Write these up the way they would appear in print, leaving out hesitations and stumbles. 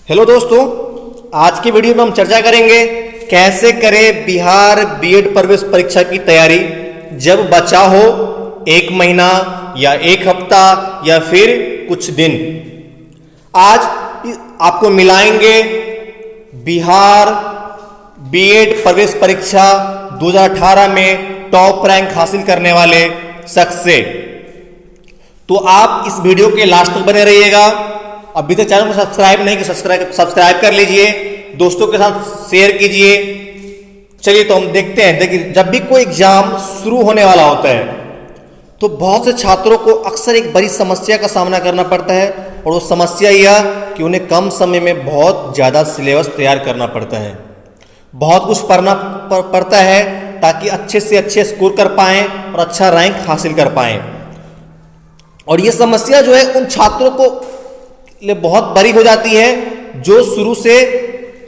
Hello दोस्तों, आज की वीडियो में हम चर्चा करेंगे कैसे करें बिहार बीएड प्रवेश परीक्षा की तैयारी जब बचा हो 1 महीना या 1 हफ्ता या फिर कुछ दिन। आज आपको मिलाएंगे बिहार बीएड प्रवेश परीक्षा 2018 में टॉप रैंक हासिल करने वाले शख्स से। तो आप इस वीडियो के लास्ट तक बने रहिएगा। अभी तक चैनल को सब्सक्राइब नहीं कि सब्सक्राइब कर लीजिए, दोस्तों के साथ शेयर कीजिए। चलिए तो हम देखते हैं। देखिए, जब भी कोई एग्जाम शुरू होने वाला होता है तो बहुत से छात्रों को अक्सर एक बड़ी समस्या का सामना करना पड़ता है, और वो समस्या यह कि उन्हें कम समय में बहुत ज़्यादा सिलेबस तैयार करना पड़ता है, बहुत कुछ पढ़ना पड़ता है ताकि अच्छे से अच्छे स्कोर कर पाएँ और अच्छा रैंक हासिल कर पाएँ। और ये समस्या जो है उन छात्रों को लिए बहुत बड़ी हो जाती है जो शुरू से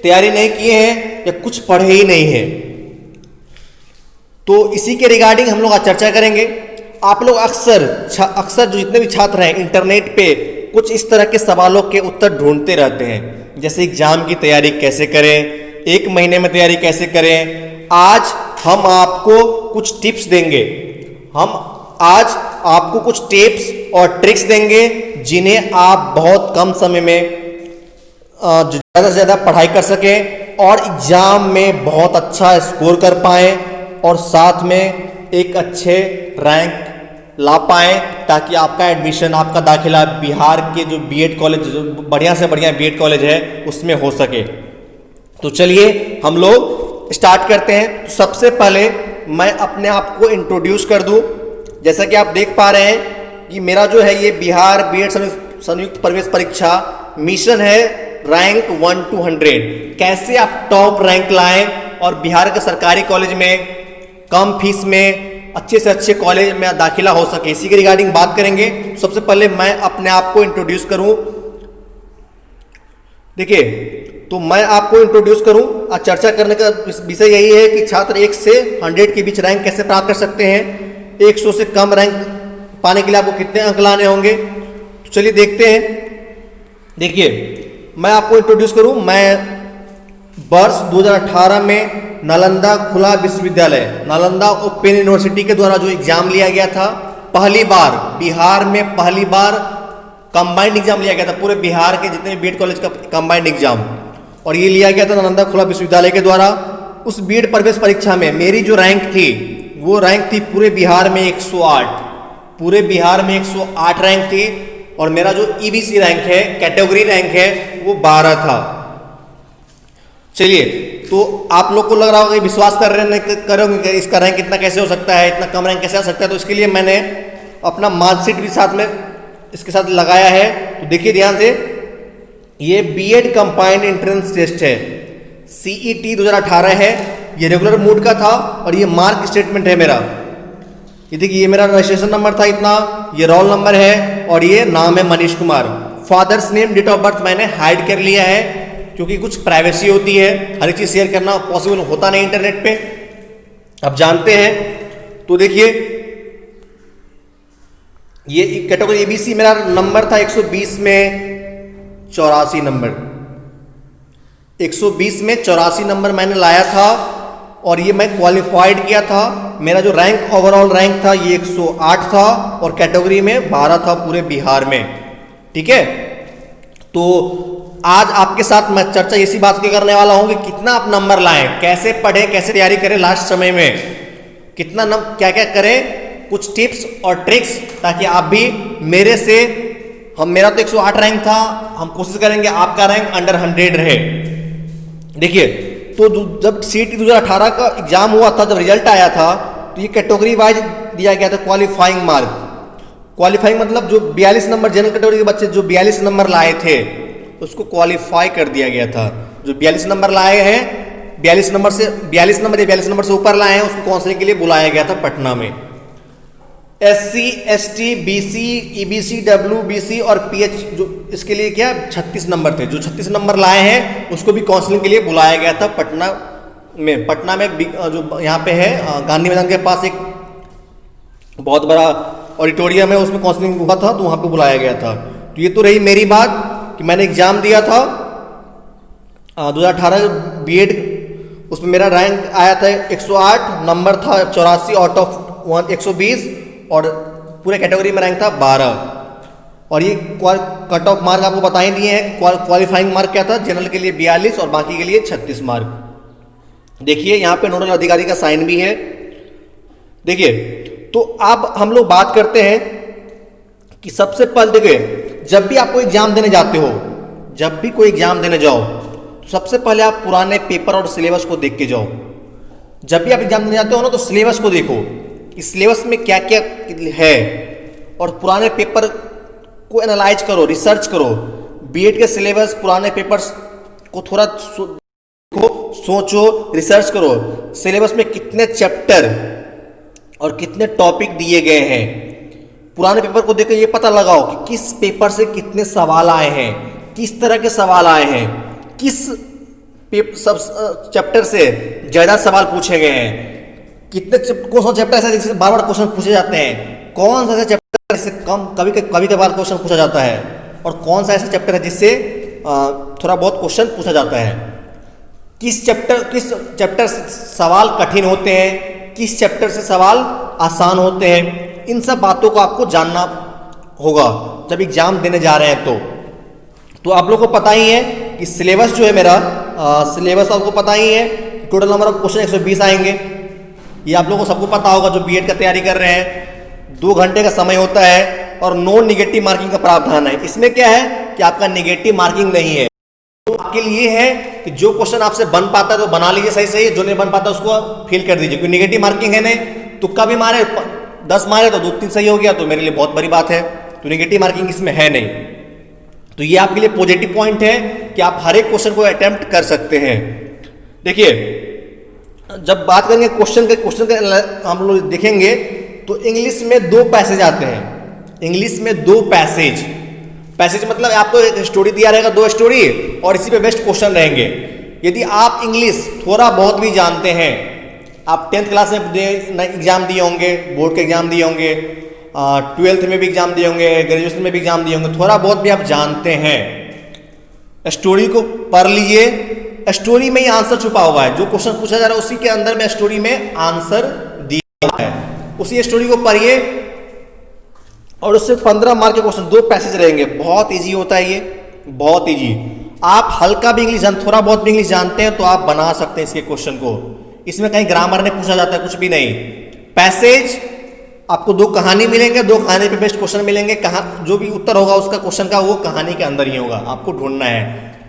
तैयारी नहीं किए हैं या कुछ पढ़े ही नहीं है। तो इसी के रिगार्डिंग हम लोग आज चर्चा करेंगे। आप लोग अक्सर जो जितने भी छात्र हैं इंटरनेट पे कुछ इस तरह के सवालों के उत्तर ढूंढते रहते हैं, जैसे एग्जाम की तैयारी कैसे करें, 1 महीने में तैयारी कैसे करें। आज हम आपको कुछ टिप्स देंगे, आज आपको कुछ टिप्स और ट्रिक्स देंगे जिन्हें आप बहुत कम समय में ज़्यादा से ज़्यादा पढ़ाई कर सकें और एग्ज़ाम में बहुत अच्छा स्कोर कर पाएँ और साथ में एक अच्छे रैंक ला पाएँ, ताकि आपका एडमिशन, आपका दाखिला बिहार के जो बीएड कॉलेज, जो बढ़िया से बढ़िया बीएड कॉलेज है उसमें हो सके। तो चलिए हम लोग स्टार्ट करते हैं। तो सबसे पहले मैं अपने आप को इंट्रोड्यूस कर दूँ। जैसा कि आप देख पा रहे हैं कि मेरा जो है ये बिहार बीएड संयुक्त प्रवेश परीक्षा मिशन है रैंक 1 to 100। कैसे आप टॉप रैंक लाएं और बिहार के सरकारी कॉलेज में कम फीस में अच्छे से अच्छे कॉलेज में दाखिला हो सके, इसी के रिगार्डिंग बात करेंगे। सबसे पहले मैं अपने आप को इंट्रोड्यूस करूं। देखिए, तो मैं आपको इंट्रोड्यूस करूं। आज चर्चा करने का विषय यही है कि छात्र 1 से 100 के बीच रैंक कैसे प्राप्त कर सकते हैं। 100 से कम रैंक पाने के लिए आपको कितने अंक लाने होंगे, तो चलिए देखते हैं। देखिए, मैं आपको इंट्रोड्यूस करूं। मैं वर्ष 2018 में नालंदा खुला विश्वविद्यालय, नालंदा ओपन यूनिवर्सिटी के द्वारा जो एग्जाम लिया गया था, पहली बार बिहार में पहली बार कंबाइंड एग्जाम लिया गया था, पूरे बिहार के जितने बीएड कॉलेज का कंबाइंड एग्जाम, और ये लिया गया था नालंदा खुला विश्वविद्यालय के द्वारा। उस बीएड प्रवेश परीक्षा में मेरी जो रैंक थी वो रैंक थी पूरे बिहार में 108, पूरे बिहार में 108 रैंक थी, और मेरा जो ईबीसी रैंक है, कैटेगरी रैंक है, वो 12 था। चलिए, तो आप लोग को लग रहा होगा कि विश्वास करोगे कि इसका रैंक इतना कैसे हो सकता है, इतना कम रैंक कैसे आ सकता है। तो इसके लिए मैंने अपना मार्कशीट भी साथ में इसके साथ लगाया है। तो देखिए ध्यान से, ये बीएड कंबाइंड एंट्रेंस टेस्ट है, सीईटी 2018 है। ये रेगुलर मोड का था और ये मार्क स्टेटमेंट है मेरा। ये देखिए, ये मेरा रजिस्ट्रेशन नंबर था इतना, ये रोल नंबर है और ये नाम है Manish Kumar. Father's name, date of birth मैंने हाइड कर लिया है क्योंकि कुछ प्राइवेसी होती है, हर एक चीज़ शेयर करना पॉसिबल होता नहीं इंटरनेट पे, आप जानते हैं। तो देखिए, ये कैटेगरी एबीसी मेरा नंबर था 120 में 84 नंबर, 120 में 84 नंबर मैंने लाया था, और ये मैं क्वालिफाइड किया था। मेरा जो रैंक, ओवरऑल रैंक था, ये 108 था और कैटेगरी में 12 था पूरे बिहार में। ठीक है, तो आज आपके साथ मैं चर्चा इसी बात की करने वाला हूं कि कितना आप नंबर लाएं, कैसे पढ़ें, कैसे तैयारी करें लास्ट समय में, कितना क्या क्या करें, कुछ टिप्स और ट्रिक्स, ताकि आप भी मेरे से, मेरा तो 108 रैंक था, हम कोशिश करेंगे आपका रैंक अंडर 100 रहे। देखिए, तो जब सीईटी 2018 का एग्जाम हुआ था, जब रिजल्ट आया था, तो ये कैटेगरी वाइज दिया गया था क्वालिफाइंग मार्क। क्वालिफाइंग मतलब जो 42 नंबर जनरल कैटेगरी के बच्चे जो 42 नंबर लाए थे उसको क्वालिफाई कर दिया गया था। जो 42 नंबर लाए हैं, 42 नंबर या 42 नंबर से ऊपर लाए हैं, उसको काउंसलिंग के लिए बुलाया गया था पटना में। SC, ST, BC, EBC, WBC और PH, जो इसके लिए क्या 36 नंबर थे, जो 36 नंबर लाए हैं उसको भी काउंसलिंग के लिए बुलाया गया था पटना में। पटना में जो यहाँ पे है गांधी मैदान के पास एक बहुत बड़ा ऑडिटोरियम है, उसमें काउंसलिंग हुआ था, तो वहाँ पे बुलाया गया था। तो ये तो रही मेरी बात कि मैंने एग्जाम दिया था 2018 बीएड, उसमें मेरा रैंक आया था 108, नंबर था 84 आउट ऑफ 120 और पूरे कैटेगरी में रैंक था 12। और ये कट ऑफ मार्क आपको बता ही दिए हैं। क्वालिफाइंग मार्क क्या था, जनरल के लिए 42 और बाकी के लिए 36 मार्क। देखिए यहाँ पे नोडल अधिकारी का साइन भी है। देखिए तो अब हम लोग बात करते हैं कि सबसे पहले देखिए, जब भी आपको एग्जाम देने जाते हो, जब भी कोई एग्जाम देने जाओ तो सबसे पहले आप पुराने पेपर और सिलेबस को देख के जाओ। जब भी आप एग्जाम देने जाते हो ना तो सिलेबस को देखो कि सिलेबस में क्या क्या है, और पुराने पेपर को एनालाइज करो, रिसर्च करो। बीएड के सिलेबस, पुराने पेपर्स को थोड़ा सोचो, रिसर्च करो। सिलेबस में कितने चैप्टर और कितने टॉपिक दिए गए हैं, पुराने पेपर को देखकर ये पता लगाओ कि किस पेपर से कितने सवाल आए हैं, किस तरह के सवाल आए हैं, किस सब चैप्टर से ज़्यादा सवाल पूछे गए हैं, कितने कौन सा चैप्टर ऐसा जिससे बार बार क्वेश्चन पूछे जाते हैं, कौन सा ऐसा चैप्टर से कम कभी कभार क्वेश्चन पूछा जाता है, और कौन सा ऐसा चैप्टर है जिससे थोड़ा बहुत क्वेश्चन पूछा जाता है, किस चैप्टर से सवाल कठिन होते हैं, किस चैप्टर से सवाल आसान होते हैं। इन सब बातों को आपको जानना होगा जब एग्जाम देने जा रहे हैं। तो आप लोगों को पता ही है कि सिलेबस जो है मेरा, सिलेबस आपको पता ही है, टोटल नंबर ऑफ क्वेश्चन 120 आएंगे। ये आप लोगों को सबको पता होगा जो बीएड का तैयारी कर रहे हैं। 2 घंटे का समय होता है और नो निगेटिव मार्किंग का प्रावधान है। इसमें क्या है कि आपका निगेटिव मार्किंग नहीं है। तो आपके लिए है कि जो क्वेश्चन आपसे बन पाता है तो बना लीजिए सही सही, जो नहीं बन पाता उसको फेल कर दीजिए, क्योंकि निगेटिव मार्किंग है नहीं। तुक्का भी मारे 10 मारे तो 2-3 सही हो गया तो मेरे लिए बहुत बड़ी बात है। तो निगेटिव मार्किंग इसमें है नहीं। तो ये आपके लिए पॉजिटिव पॉइंट है कि आप हर एक क्वेश्चन को अटेम्प्ट कर सकते हैं। देखिए जब बात करेंगे क्वेश्चन के हम लोग देखेंगे तो इंग्लिश में 2 पैसेज आते हैं। इंग्लिश में 2 पैसेज मतलब आपको एक स्टोरी दिया रहेगा, 2 स्टोरी, और इसी पे बेस्ट क्वेश्चन रहेंगे। यदि आप इंग्लिश थोड़ा बहुत भी जानते हैं, आप 10th क्लास में एग्जाम दिए होंगे, बोर्ड के एग्जाम दिए होंगे, 12th में भी एग्जाम दिए होंगे, ग्रेजुएशन में भी एग्जाम दिए होंगे, थोड़ा बहुत भी आप जानते हैं, स्टोरी को पढ़ लीजिए। स्टोरी में ही आंसर छुपा हुआ है। जो क्वेश्चन पूछा जा रहा है उसी के अंदर में स्टोरी में आंसर दिया है। उसी स्टोरी को पढ़िए और उससे 15 मार्क के क्वेश्चन, 2 पैसेज रहेंगे। बहुत इजी होता है ये, बहुत इजी। आप हल्का भी इंग्लिश थोड़ा बहुत भी इंग्लिश जानते हैं तो आप बना सकते हैं इसके क्वेश्चन को। इसमें कहीं ग्रामर ने पूछा जाता है, कुछ भी नहीं। पैसेज आपको 2 कहानी मिलेंगे, 2 कहानी पे बेस्ट क्वेश्चन मिलेंगे। कहाँ जो भी उत्तर होगा उसका क्वेश्चन का, वो कहानी के अंदर ही होगा। आपको ढूंढना है,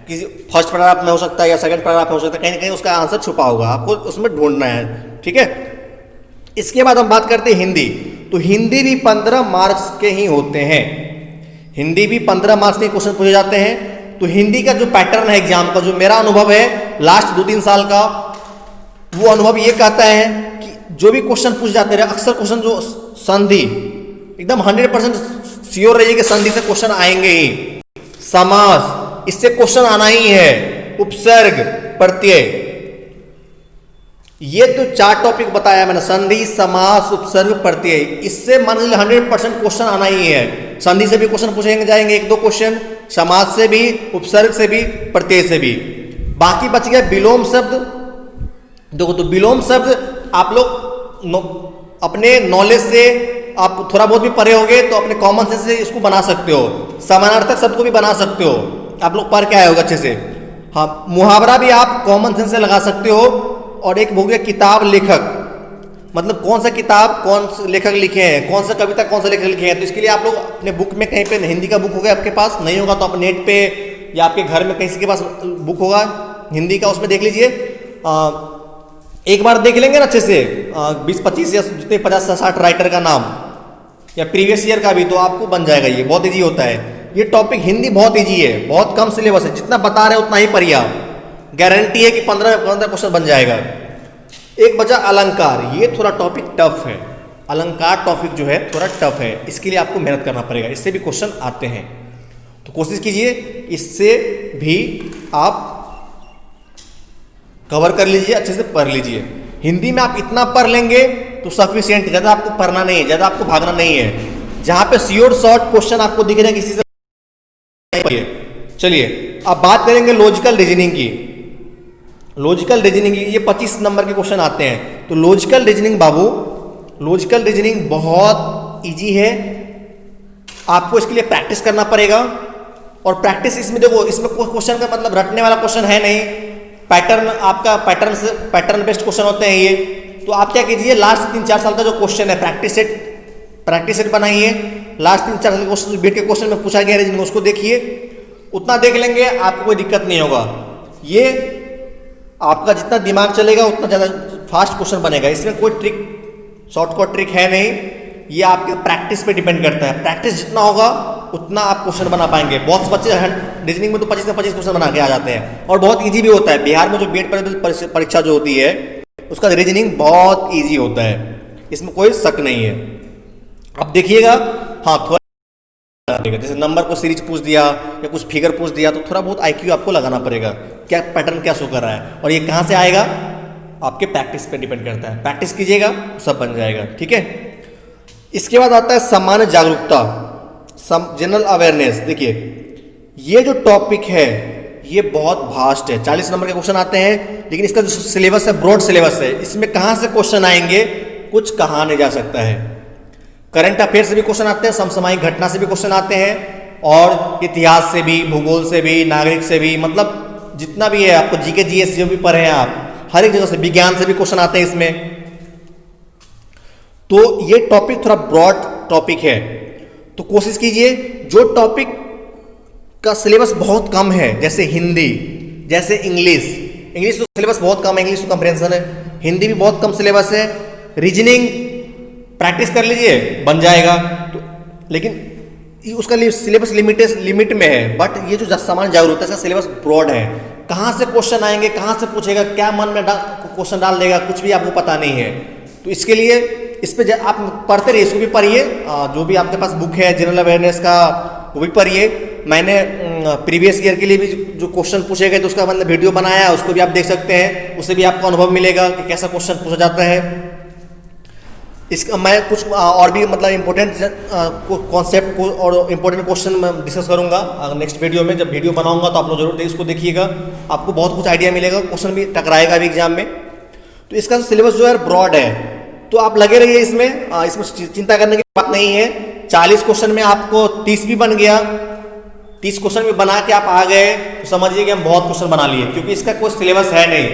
किसी फर्स्ट पैराग्राफ में हो सकता है या सेकंड पैराग्राफ में हो सकता है, कहीं ना कहीं उसका आंसर छुपा होगा, आपको उसमें ढूंढना है। ठीक है। इसके बाद हम बात करते हैं हिंदी। तो हिंदी भी 15 मार्क्स के ही होते हैं। हिंदी भी 15 मार्क्स के क्वेश्चन पूछे जाते हैं। तो हिंदी का जो पैटर्न है एग्जाम का, जो मेरा अनुभव है लास्ट 2-3 साल का, वो अनुभव ये कहता है कि जो भी क्वेश्चन पूछे जाते हैं, अक्सर क्वेश्चन जो संधि, एकदम 100% श्योर रहिए कि संधि से क्वेश्चन आएंगे ही। समास, इससे क्वेश्चन आना ही है। उपसर्ग, प्रत्यय, ये तो 4 टॉपिक बताया मैंने, संधि, समास, उपसर्ग, प्रत्यय। इससे मान लीजिए 100% क्वेश्चन आना ही है। संधि से भी क्वेश्चन पूछेंगे जाएंगे 1-2 क्वेश्चन, समास से भी, उपसर्ग से भी, प्रत्यय से भी। बाकी बच गया विलोम शब्द। देखो तो विलोम शब्द आप लोग अपने नॉलेज से, आप थोड़ा बहुत भी पढ़े होगे तो अपने कॉमन सेंस से इसको बना सकते हो। समानार्थक शब्द को भी बना सकते हो, आप लोग पढ़ के आए होगा अच्छे से। हाँ, मुहावरा भी आप कॉमन सेंस से लगा सकते हो। और एक हो गया किताब लेखक, मतलब कौन सा किताब कौन से लेखक लिखे हैं, कौन सा कविता कौन सा लेखक लिखे हैं। तो इसके लिए आप लोग अपने बुक में कहीं पे, हिंदी का बुक होगा आपके पास, नहीं होगा तो आप नेट पे या आपके घर में किसी के पास बुक होगा हिंदी का, उसमें देख लीजिए। एक बार देख लेंगे ना अच्छे से 20-25 या जितने 50-60 राइटर का नाम, या प्रीवियस ईयर का भी, तो आपको बन जाएगा। ये बहुत ईजी होता है। ये टॉपिक हिंदी बहुत ईजी है, बहुत कम सिलेबस है। जितना बता रहे हैं उतना ही पढ़िए आप, गारंटी है कि 15 क्वेश्चन बन जाएगा। एक बचा अलंकार, ये थोड़ा टॉपिक टफ है। अलंकार टॉपिक जो है थोड़ा टफ है, इसके लिए आपको मेहनत करना पड़ेगा। इससे भी क्वेश्चन आते हैं, तो कोशिश कीजिए इससे भी आप कवर कर लीजिए, अच्छे से पढ़ लीजिए। हिंदी में आप इतना पढ़ लेंगे तो सफिशिएंट, ज़्यादा आपको पढ़ना नहीं है, ज़्यादा आपको भागना नहीं है। जहाँ पे श्योर शॉर्ट क्वेश्चन आपको दिख रहे हैं किसी से। चलिए अब बात करेंगे लॉजिकल रीजनिंग की। लॉजिकल रीजनिंग, ये 25 नंबर के क्वेश्चन आते हैं। तो लॉजिकल रीजनिंग बाबू, लॉजिकल रीजनिंग बहुत इजी है, आपको इसके लिए प्रैक्टिस करना पड़ेगा। और प्रैक्टिस इसमें देखो, इसमें क्वेश्चन का मतलब रटने वाला क्वेश्चन है नहीं, पैटर्न आपका पैटर्न बेस्ड क्वेश्चन होते हैं ये। तो आप क्या कीजिए, लास्ट 3-4 साल का जो क्वेश्चन है प्रैक्टिस सेट बनाइए। लास्ट 3-4 साल के क्वेश्चन बीट के क्वेश्चन में पूछा गया रीजनिंग, उसको देखिए, उतना देख लेंगे, आपको कोई दिक्कत नहीं होगा। ये आपका जितना दिमाग चलेगा उतना ज़्यादा फास्ट क्वेश्चन बनेगा। इसमें कोई ट्रिक, शॉर्टकट ट्रिक है नहीं, ये आपके प्रैक्टिस पे डिपेंड करता है। प्रैक्टिस जितना होगा उतना आप क्वेश्चन बना पाएंगे। बहुत से बच्चे रीजनिंग में तो 25 से 25 क्वेश्चन बना के आ जाते हैं, और बहुत इजी भी होता है। बिहार में जो बीएड परीक्षा जो होती है उसका रीजनिंग बहुत इजी होता है, इसमें कोई शक नहीं है। अब देखिएगा, हाँ थोड़ा जैसे नंबर को सीरीज पूछ दिया या कुछ फिगर पूछ दिया तो थोड़ा बहुत आईक्यू आपको लगाना पड़ेगा, क्या पैटर्न क्या शो कर रहा है, और ये कहाँ से आएगा, आपके प्रैक्टिस पे डिपेंड करता है। प्रैक्टिस कीजिएगा सब बन जाएगा, ठीक है। इसके बाद आता है सामान्य जागरूकता, जनरल अवेयरनेस। देखिए ये जो टॉपिक है ये बहुत वास्ट है, 40 नंबर के क्वेश्चन आते हैं, लेकिन इसका जो सिलेबस है ब्रॉड सिलेबस है, इसमें कहाँ से क्वेश्चन आएंगे कुछ कहा नहीं जा सकता है। करंट अफेयर से भी क्वेश्चन आते हैं, समसामयिक घटना से भी क्वेश्चन आते हैं, और इतिहास से भी, भूगोल से भी, नागरिक से भी, मतलब जितना भी है आपको जीके जीएस जो भी पढ़े हैं आप, हर एक जगह से, विज्ञान से भी क्वेश्चन आते हैं इसमें। तो ये टॉपिक थोड़ा ब्रॉड टॉपिक है, तो कोशिश कीजिए जो टॉपिक का सिलेबस बहुत कम है, जैसे हिंदी, जैसे इंग्लिश तो सिलेबस बहुत कम है, इंग्लिश तो कंप्रिहेंशन है, हिंदी भी बहुत कम सिलेबस है, रीजनिंग प्रैक्टिस कर लीजिए बन जाएगा। तो लेकिन उसका सिलेबस लिमिट में है, बट ये जो सामान्य जागरूकता है इसका सिलेबस ब्रॉड है। कहाँ से क्वेश्चन आएंगे, कहाँ से पूछेगा, क्या मन में क्वेश्चन डाल देगा, कुछ भी आपको पता नहीं है। तो इसके लिए इस पे आप पढ़ते रहिए, इसको भी पढ़िए, जो भी आपके पास बुक है जनरल अवेयरनेस का वो भी पढ़िए। मैंने प्रीवियस ईयर के लिए भी जो क्वेश्चन पूछे गए तो उसका मतलब वीडियो बनाया है, उसको भी आप देख सकते हैं, उससे भी आपको अनुभव मिलेगा कि कैसा क्वेश्चन पूछा जाता है। इसका मैं कुछ और भी मतलब इम्पोर्टेंट कॉन्सेप्ट को और इम्पोर्टेंट क्वेश्चन मैं डिस्कस करूंगा नेक्स्ट वीडियो में। जब वीडियो बनाऊंगा तो आप लोग जरूर इसको देखिएगा, आपको बहुत कुछ आइडिया मिलेगा, क्वेश्चन भी टकराएगा भी एग्जाम में। तो इसका सिलेबस जो है ब्रॉड है, तो आप लगे रहिए इसमें, इसमें चिंता करने की बात नहीं है। 40 क्वेश्चन में आपको 30 भी बन गया, 30 क्वेश्चन भी बना के आप आ गए तो समझिए कि हम बहुत क्वेश्चन बना लिए, क्योंकि इसका कोई सिलेबस है नहीं,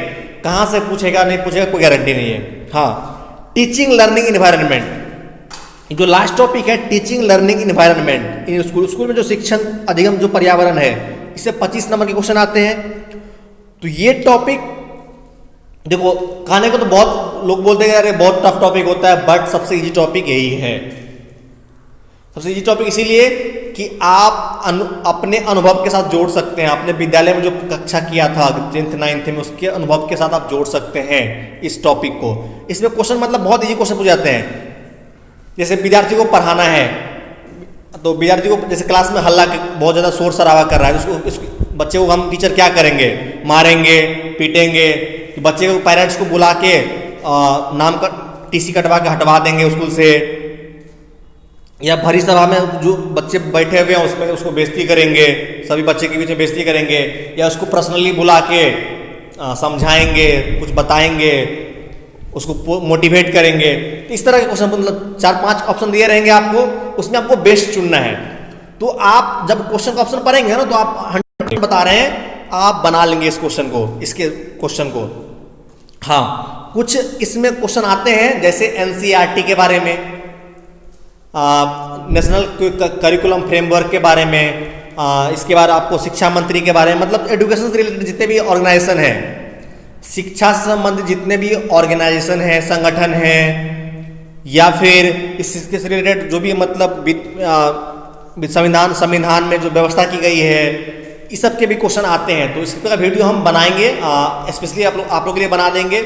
कहाँ से पूछेगा नहीं पूछेगा कोई गारंटी नहीं है। हाँ, टीचिंग लर्निंग इन्वायरमेंट, जो लास्ट टॉपिक है teaching learning environment in school में जो शिक्षण अधिगम जो पर्यावरण है, इससे 25 नंबर के क्वेश्चन आते हैं। तो ये टॉपिक देखो, खाने को तो बहुत लोग बोलते हैं अरे बहुत टफ टॉपिक होता है, बट सबसे इजी टॉपिक यही है। सबसे इजी टॉपिक इसीलिए कि आप अपने अनुभव के साथ जोड़ सकते हैं, अपने विद्यालय में जो कक्षा किया था 10th 9th में उसके अनुभव के साथ आप जोड़ सकते हैं इस टॉपिक को। इसमें क्वेश्चन मतलब बहुत इजी क्वेश्चन पूछ जाते हैं। जैसे विद्यार्थी को पढ़ाना है, तो विद्यार्थी को जैसे क्लास में हल्ला बहुत ज़्यादा शोर शराबा कर रहा है, उसको बच्चे को हम टीचर क्या करेंगे, मारेंगे, पीटेंगे, बच्चे को पेरेंट्स को बुला के नाम का टीसी कटवा के हटवा देंगे स्कूल से, या भरी सभा में जो बच्चे बैठे हुए हैं उसमें उसको बेइज्जती करेंगे, सभी बच्चे के बीच में बेइज्जती करेंगे, या उसको पर्सनली बुला के समझाएंगे, कुछ बताएंगे, उसको मोटिवेट करेंगे। तो इस तरह के क्वेश्चन मतलब 4-5 ऑप्शन दिए रहेंगे आपको, उसमें आपको बेस्ट चुनना है। तो आप जब क्वेश्चन का ऑप्शन पढ़ेंगे ना तो आप 100% बता रहे हैं आप बना लेंगे इस क्वेश्चन को, इसके क्वेश्चन को। हाँ, कुछ इसमें क्वेश्चन आते हैं जैसे एनसीईआरटी के बारे में, नेशनल करिकुलम फ्रेमवर्क के बारे में, इसके बाद आपको शिक्षा मंत्री के बारे में, मतलब एजुकेशन से रिलेटेड जितने भी ऑर्गेनाइजेशन है, शिक्षा से संबंधित जितने भी ऑर्गेनाइजेशन है, संगठन है, या फिर इसके से रिलेटेड जो भी मतलब संविधान में जो व्यवस्था की गई है, इस सब के भी क्वेश्चन आते हैं। तो इसका वीडियो हम बनाएंगे, स्पेशली आप लोग के लिए बना देंगे।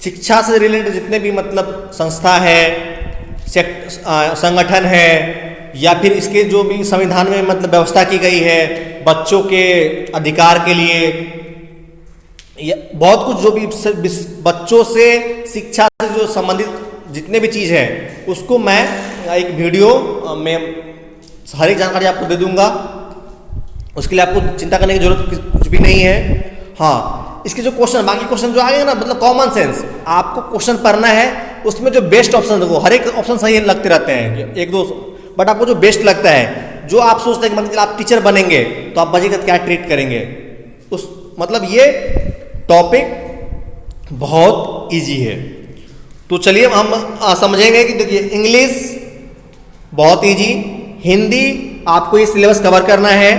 शिक्षा से रिलेटेड जितने भी मतलब संस्था है, संगठन है, या फिर इसके जो भी संविधान में मतलब व्यवस्था की गई है बच्चों के अधिकार के लिए, बहुत कुछ जो भी बच्चों से शिक्षा से जो संबंधित जितने भी चीज़ है उसको मैं एक वीडियो में सारी जानकारी आपको दे दूंगा। उसके लिए आपको चिंता करने की जरूरत कुछ भी नहीं है। हाँ, इसके जो क्वेश्चन, बाकी क्वेश्चन जो आएंगे ना, मतलब कॉमन सेंस, आपको क्वेश्चन पढ़ना है, उसमें जो बेस्ट ऑप्शन देखो, हर एक ऑप्शन सही लगते रहते हैं, एक दो, बट आपको जो बेस्ट लगता है, जो आप सोचते हैं कि मतलब आप टीचर बनेंगे तो आप बच्चे का क्या ट्रीट करेंगे, उस मतलब ये टॉपिक बहुत इजी है। तो चलिए हम समझेंगे कि देखिए इंग्लिश बहुत इजी, हिंदी आपको ये सिलेबस कवर करना है,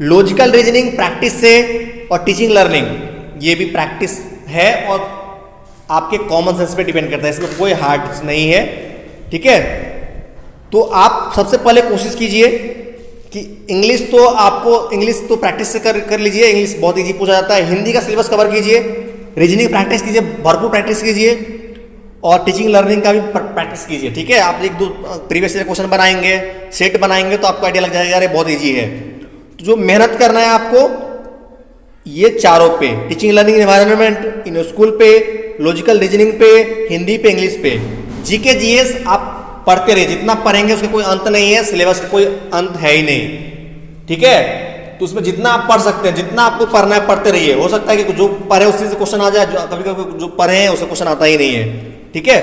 लॉजिकल रीजनिंग प्रैक्टिस से, और टीचिंग लर्निंग ये भी प्रैक्टिस है और आपके कॉमन सेंस पे डिपेंड करता है, इसमें कोई हार्ड नहीं है, ठीक है। तो आप सबसे पहले कोशिश कीजिए कि इंग्लिश तो आपको, इंग्लिश तो प्रैक्टिस से कर लीजिए, इंग्लिश बहुत इजी पूछा जाता है। हिंदी का सिलेबस कवर कीजिए, रीजनिंग प्रैक्टिस कीजिए, भरपूर प्रैक्टिस कीजिए, और टीचिंग लर्निंग का भी प्रैक्टिस कीजिए, ठीक है। आप एक दो प्रीवियस ईयर क्वेश्चन बनाएंगे, सेट बनाएंगे, तो आपको आइडिया लग जाएगा यार ये बहुत ईजी है। तो जो मेहनत करना है आपको ये चारों पे, teaching learning environment in school पे, लॉजिकल रीजनिंग पे, हिंदी पे, इंग्लिश पे, जीके जीएस आप पढ़ते रहिए, जितना पढ़ेंगे उसका कोई अंत नहीं है, सिलेबस का कोई अंत है ही नहीं, ठीक है। तो उसमें जितना आप पढ़ सकते हैं, जितना आपको पढ़ना है पढ़ते रहिए, हो सकता है कि जो पढ़े उसी से क्वेश्चन आ जाए, जो कभी कभी जो पढ़े हैं उससे क्वेश्चन आता ही नहीं है, ठीक है।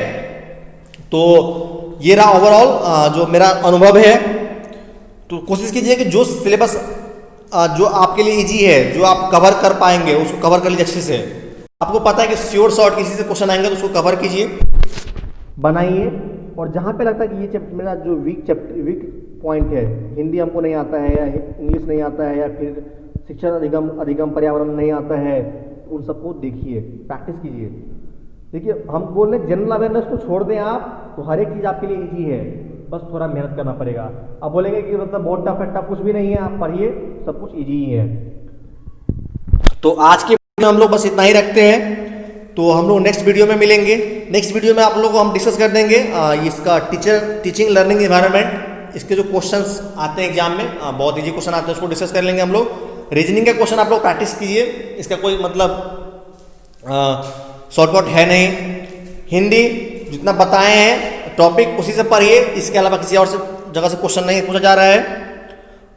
तो ये रहा ओवरऑल जो मेरा अनुभव है। तो कोशिश कीजिए कि जो सिलेबस जो आपके लिए इजी है, जो आप कवर कर पाएंगे, उसको कवर कर लीजिए अच्छे से। आपको पता है कि श्योर शॉर्ट किसी से क्वेश्चन आएंगे तो उसको कवर कीजिए, बनाइए, और जहाँ पे लगता है कि ये मेरा जो वीक पॉइंट है, हिंदी हमको नहीं आता है, या इंग्लिश नहीं आता है, या फिर शिक्षा अधिगम पर्यावरण नहीं आता है, उन सबको देखिए, प्रैक्टिस कीजिए। देखिए हम बोल रहे जनरल अवेयरनेस को छोड़ दें आप, तो हर एक चीज़ आपके लिए इजी है, बस थोड़ा मेहनत करना पड़ेगा। अब बोलेंगे कि मतलब बहुत टफ है, टफ कुछ भी नहीं है, आप पढ़िए, सब कुछ इजी ही है। तो आज के वीडियो में हम लोग बस इतना ही रखते हैं, तो हम लोग नेक्स्ट वीडियो में मिलेंगे। नेक्स्ट वीडियो में आप लोगों को हम डिस्कस कर देंगे इसका टीचिंग लर्निंग एनवायरनमेंट, इसके जो क्वेश्चंस आते हैं एग्जाम में, बहुत इजी क्वेश्चन आते हैं, उसको डिस्कस कर लेंगे हम लोग। रीजनिंग के क्वेश्चन आप लोग प्रैक्टिस कीजिए, इसका कोई मतलब शॉर्टकट है नहीं। हिंदी जितना बताए हैं टॉपिक उसी से पढ़िए, इसके अलावा किसी और से जगह से क्वेश्चन नहीं पूछा जा रहा है।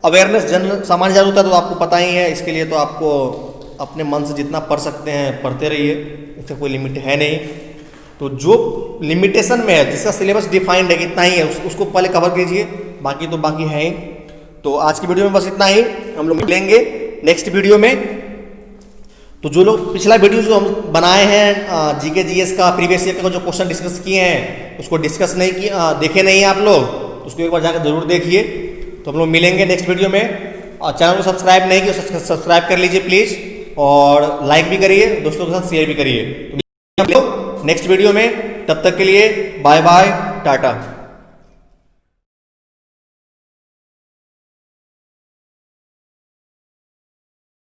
अवेयरनेस जनरल सामान्य जागरूकता तो आपको पता ही है, इसके लिए तो आपको अपने मन से जितना पढ़ सकते हैं पढ़ते रहिए, इसका कोई लिमिट है नहीं। तो जो लिमिटेशन में है, जिसका सिलेबस डिफाइंड है कितना ही है, उसको पहले कवर कीजिए, बाकी तो बाकी है ही। तो आज की वीडियो में बस इतना ही, हम लोग मिलेंगे नेक्स्ट वीडियो में। तो जो लोग पिछला वीडियो जो हम बनाए हैं जीके जीएस का, प्रीवियस ईयर का जो क्वेश्चन डिस्कस किए हैं, उसको डिस्कस नहीं किया, देखे नहीं आप लोग, तो उसको एक बार जाकर जरूर देखिए। तो हम लोग मिलेंगे नेक्स्ट वीडियो में, और चैनल को सब्सक्राइब नहीं किया तो सब्सक्राइब कर लीजिए प्लीज़, और लाइक भी करिए, दोस्तों के साथ शेयर भी करिए। तो नेक्स्ट वीडियो में, तब तक के लिए बाय बाय, टाटा।